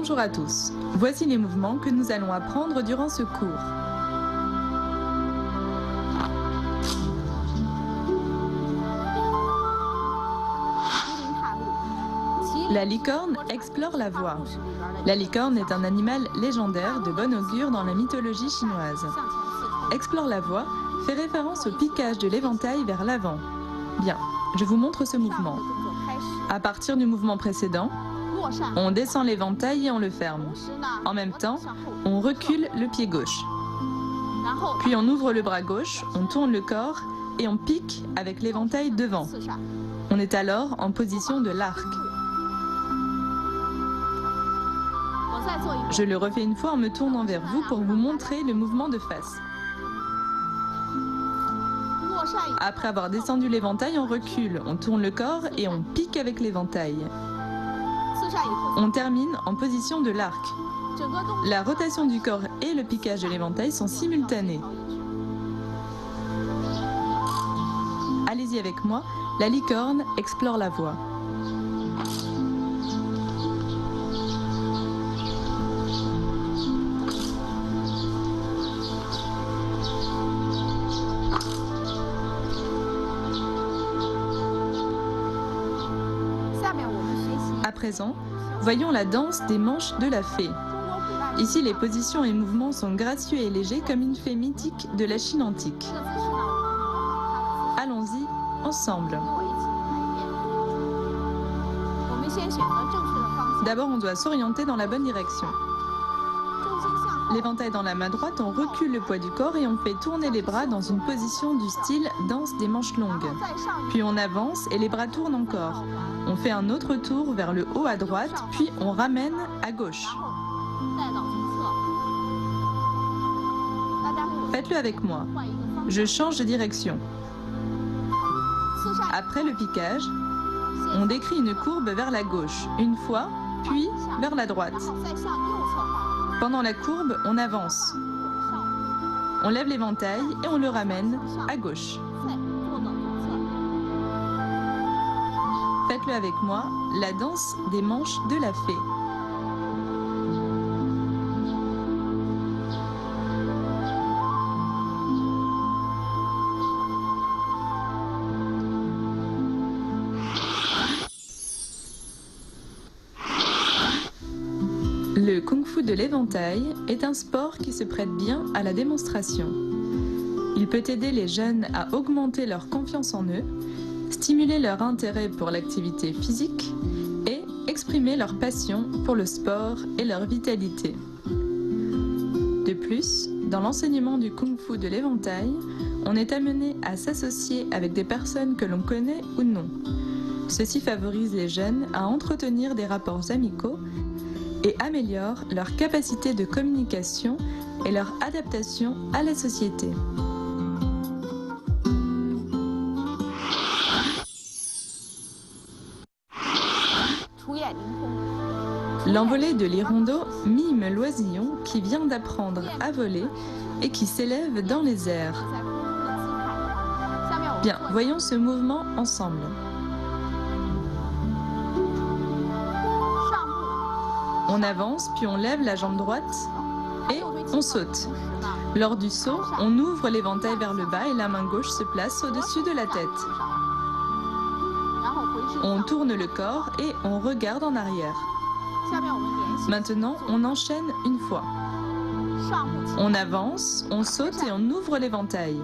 Bonjour à tous, voici les mouvements que nous allons apprendre durant ce cours. La licorne explore la voie. La licorne est un animal légendaire de bon augure dans la mythologie chinoise. Explore la voie fait référence au piquage de l'éventail vers l'avant. Bien, je vous montre ce mouvement. À partir du mouvement précédent, on descend l'éventail et on le ferme. En même temps, on recule le pied gauche. Puis on ouvre le bras gauche, on tourne le corps et on pique avec l'éventail devant. On est alors en position de l'arc. Je le refais une fois en me tournant vers vous pour vous montrer le mouvement de face. Après avoir descendu l'éventail, on recule, on tourne le corps et on pique avec l'éventail. On termine en position de l'arc. La rotation du corps et le piquage de l'éventail sont simultanés. Allez-y avec moi, la licorne explore la voie. À présent, voyons la danse des manches de la fée. Ici, les positions et mouvements sont gracieux et légers comme une fée mythique de la Chine antique. Allons-y ensemble. D'abord, on doit s'orienter dans la bonne direction. L'éventail dans la main droite, on recule le poids du corps et on fait tourner les bras dans une position du style danse des manches longues. Puis on avance et les bras tournent encore. On fait un autre tour vers le haut à droite, puis on ramène à gauche. Faites-le avec moi. Je change de direction. Après le piquage, on décrit une courbe vers la gauche, une fois, puis vers la droite. Pendant la courbe, on avance. On lève l'éventail et on le ramène à gauche. Faites-le avec moi, la danse des manches de la fée. Le kung-fu de l'éventail est un sport qui se prête bien à la démonstration. Il peut aider les jeunes à augmenter leur confiance en eux, stimuler leur intérêt pour l'activité physique et exprimer leur passion pour le sport et leur vitalité. De plus, dans l'enseignement du kung-fu de l'éventail, on est amené à s'associer avec des personnes que l'on connaît ou non. Ceci favorise les jeunes à entretenir des rapports amicaux et améliore leur capacité de communication et leur adaptation à la société. L'envolée de l'hirondo mime l'oisillon qui vient d'apprendre à voler et qui s'élève dans les airs. Bien, voyons ce mouvement ensemble. On avance, puis on lève la jambe droite et on saute. Lors du saut, on ouvre l'éventail vers le bas et la main gauche se place au-dessus de la tête. On tourne le corps et on regarde en arrière. Maintenant, on enchaîne une fois. On avance, on saute et on ouvre l'éventail.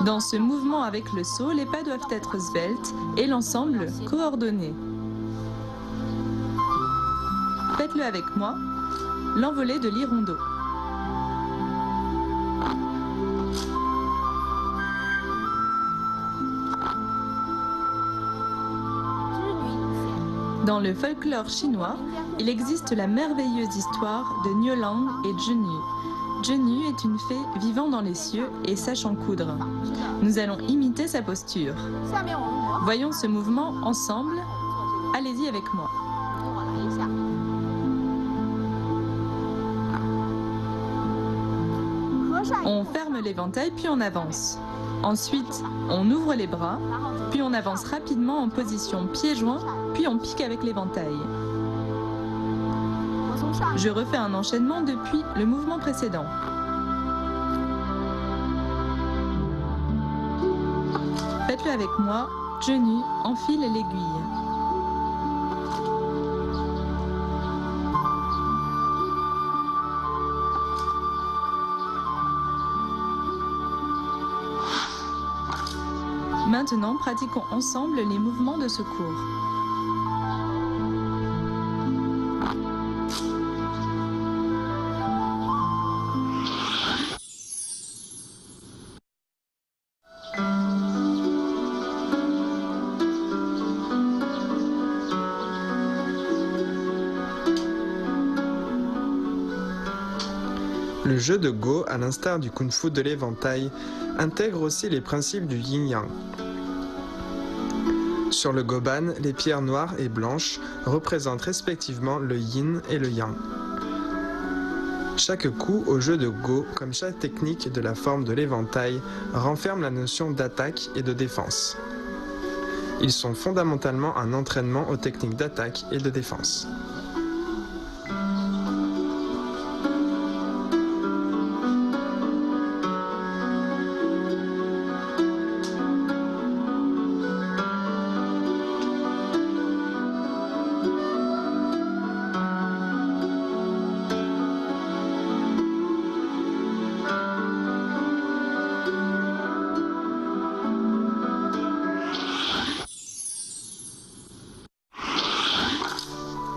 Dans ce mouvement avec le saut, les pas doivent être sveltes et l'ensemble coordonné. Faites-le avec moi, l'envolée de l'hirondo. Dans le folklore chinois, il existe la merveilleuse histoire de Niulang et Zhenyu. Zhenyu est une fée vivant dans les cieux et sachant coudre. Nous allons imiter sa posture. Voyons ce mouvement ensemble. Allez-y avec moi. On ferme l'éventail puis on avance. Ensuite, on ouvre les bras, puis on avance rapidement en position pieds joints, puis on pique avec l'éventail. Je refais un enchaînement depuis le mouvement précédent. Faites-le avec moi, genou, enfile l'aiguille. Maintenant, pratiquons ensemble les mouvements de secours. Le jeu de Go, à l'instar du kung-fu de l'éventail, intègre aussi les principes du yin-yang. Sur le goban, les pierres noires et blanches représentent respectivement le yin et le yang. Chaque coup au jeu de Go, comme chaque technique de la forme de l'éventail, renferme la notion d'attaque et de défense. Ils sont fondamentalement un entraînement aux techniques d'attaque et de défense.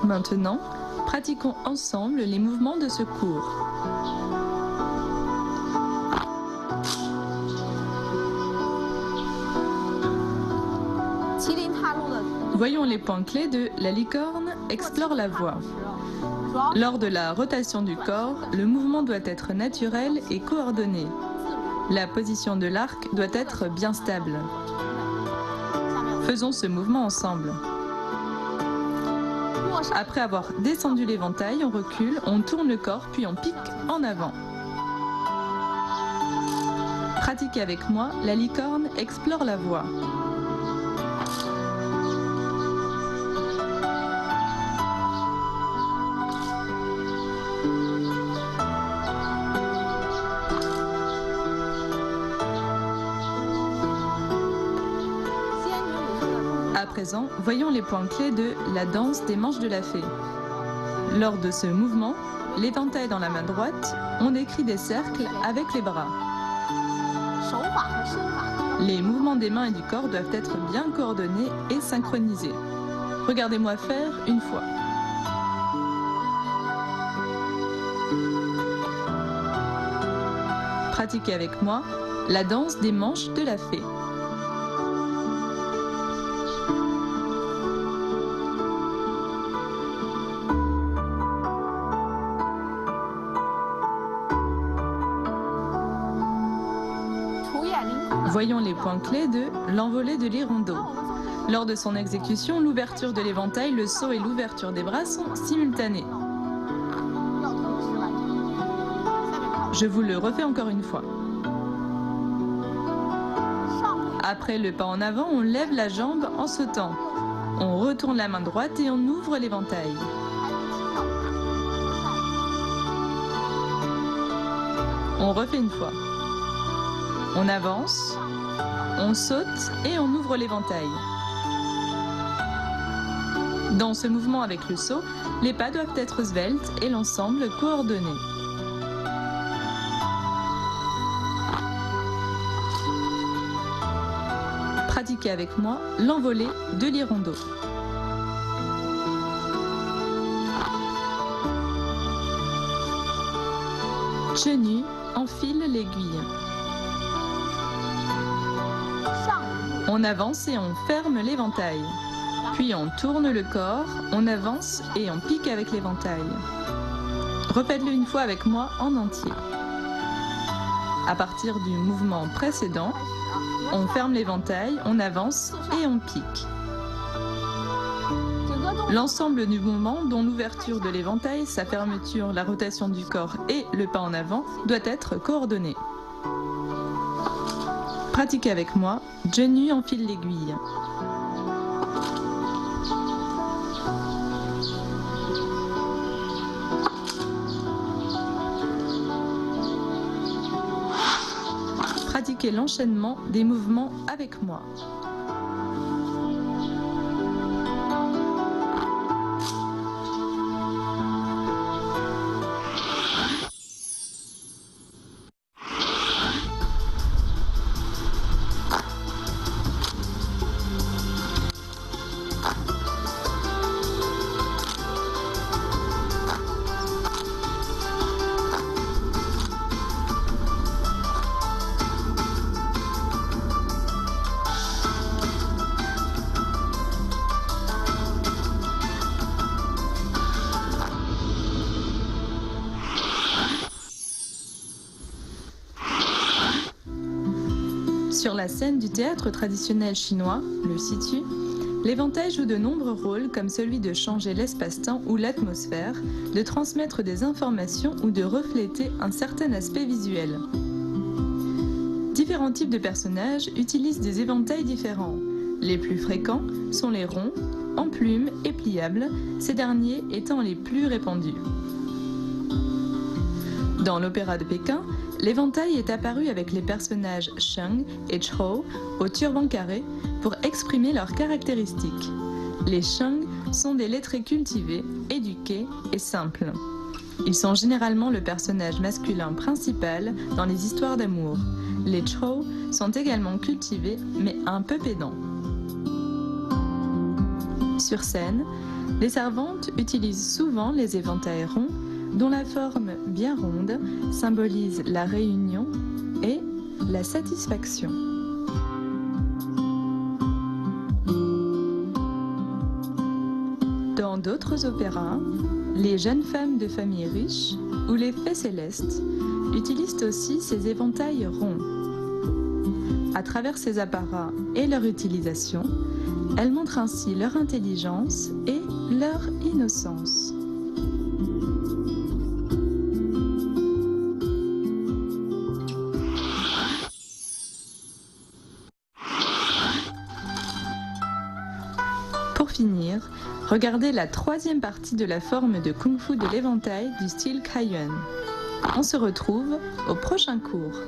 Maintenant, pratiquons ensemble les mouvements de secours. Voyons les points clés de La licorne explore la voie. Lors de la rotation du corps, le mouvement doit être naturel et coordonné. La position de l'arc doit être bien stable. Faisons ce mouvement ensemble. Après avoir descendu l'éventail, on recule, on tourne le corps, puis on pique en avant. Pratiquez avec moi, la licorne explore la voie. À présent, voyons les points clés de la danse des manches de la fée. Lors de ce mouvement, l'éventail dans la main droite, on écrit des cercles avec les bras. Les mouvements des mains et du corps doivent être bien coordonnés et synchronisés. Regardez-moi faire une fois. Pratiquez avec moi la danse des manches de la fée. Voyons les points clés de l'envolée de l'hirondeau. Lors de son exécution, l'ouverture de l'éventail, le saut et l'ouverture des bras sont simultanés. Je vous le refais encore une fois. Après le pas en avant, on lève la jambe en sautant. On retourne la main droite et on ouvre l'éventail. On refait une fois. On avance, on saute et on ouvre l'éventail. Dans ce mouvement avec le saut, les pas doivent être sveltes et l'ensemble coordonné. Pratiquez avec moi l'envolée de l'hirondeau. Genou, enfile l'aiguille. On avance et on ferme l'éventail. Puis on tourne le corps, on avance et on pique avec l'éventail. Refaites-le une fois avec moi en entier. À partir du mouvement précédent, on ferme l'éventail, on avance et on pique. L'ensemble du mouvement, dont l'ouverture de l'éventail, sa fermeture, la rotation du corps et le pas en avant, doit être coordonné. Pratiquez avec moi, genou enfile l'aiguille. pratiquer l'enchaînement des mouvements avec moi. Sur la scène du théâtre traditionnel chinois, le situ, l'éventail joue de nombreux rôles comme celui de changer l'espace-temps ou l'atmosphère, de transmettre des informations ou de refléter un certain aspect visuel. Différents types de personnages utilisent des éventails différents. Les plus fréquents sont les ronds, en plumes et pliables, ces derniers étant les plus répandus. Dans l'opéra de Pékin, l'éventail est apparu avec les personnages Sheng et Chou au turban carré pour exprimer leurs caractéristiques. Les Sheng sont des lettrés cultivés, éduqués et simples. Ils sont généralement le personnage masculin principal dans les histoires d'amour. Les Chou sont également cultivés mais un peu pédants. Sur scène, les servantes utilisent souvent les éventails ronds dont la forme bien ronde symbolise la réunion et la satisfaction. Dans d'autres opéras, les jeunes femmes de famille riches ou les fées célestes utilisent aussi ces éventails ronds. À travers ces apparats et leur utilisation, elles montrent ainsi leur intelligence et leur innocence. Pour finir, regardez la troisième partie de la forme de Kung-Fu de l'éventail du style Kaiyuan. On se retrouve au prochain cours.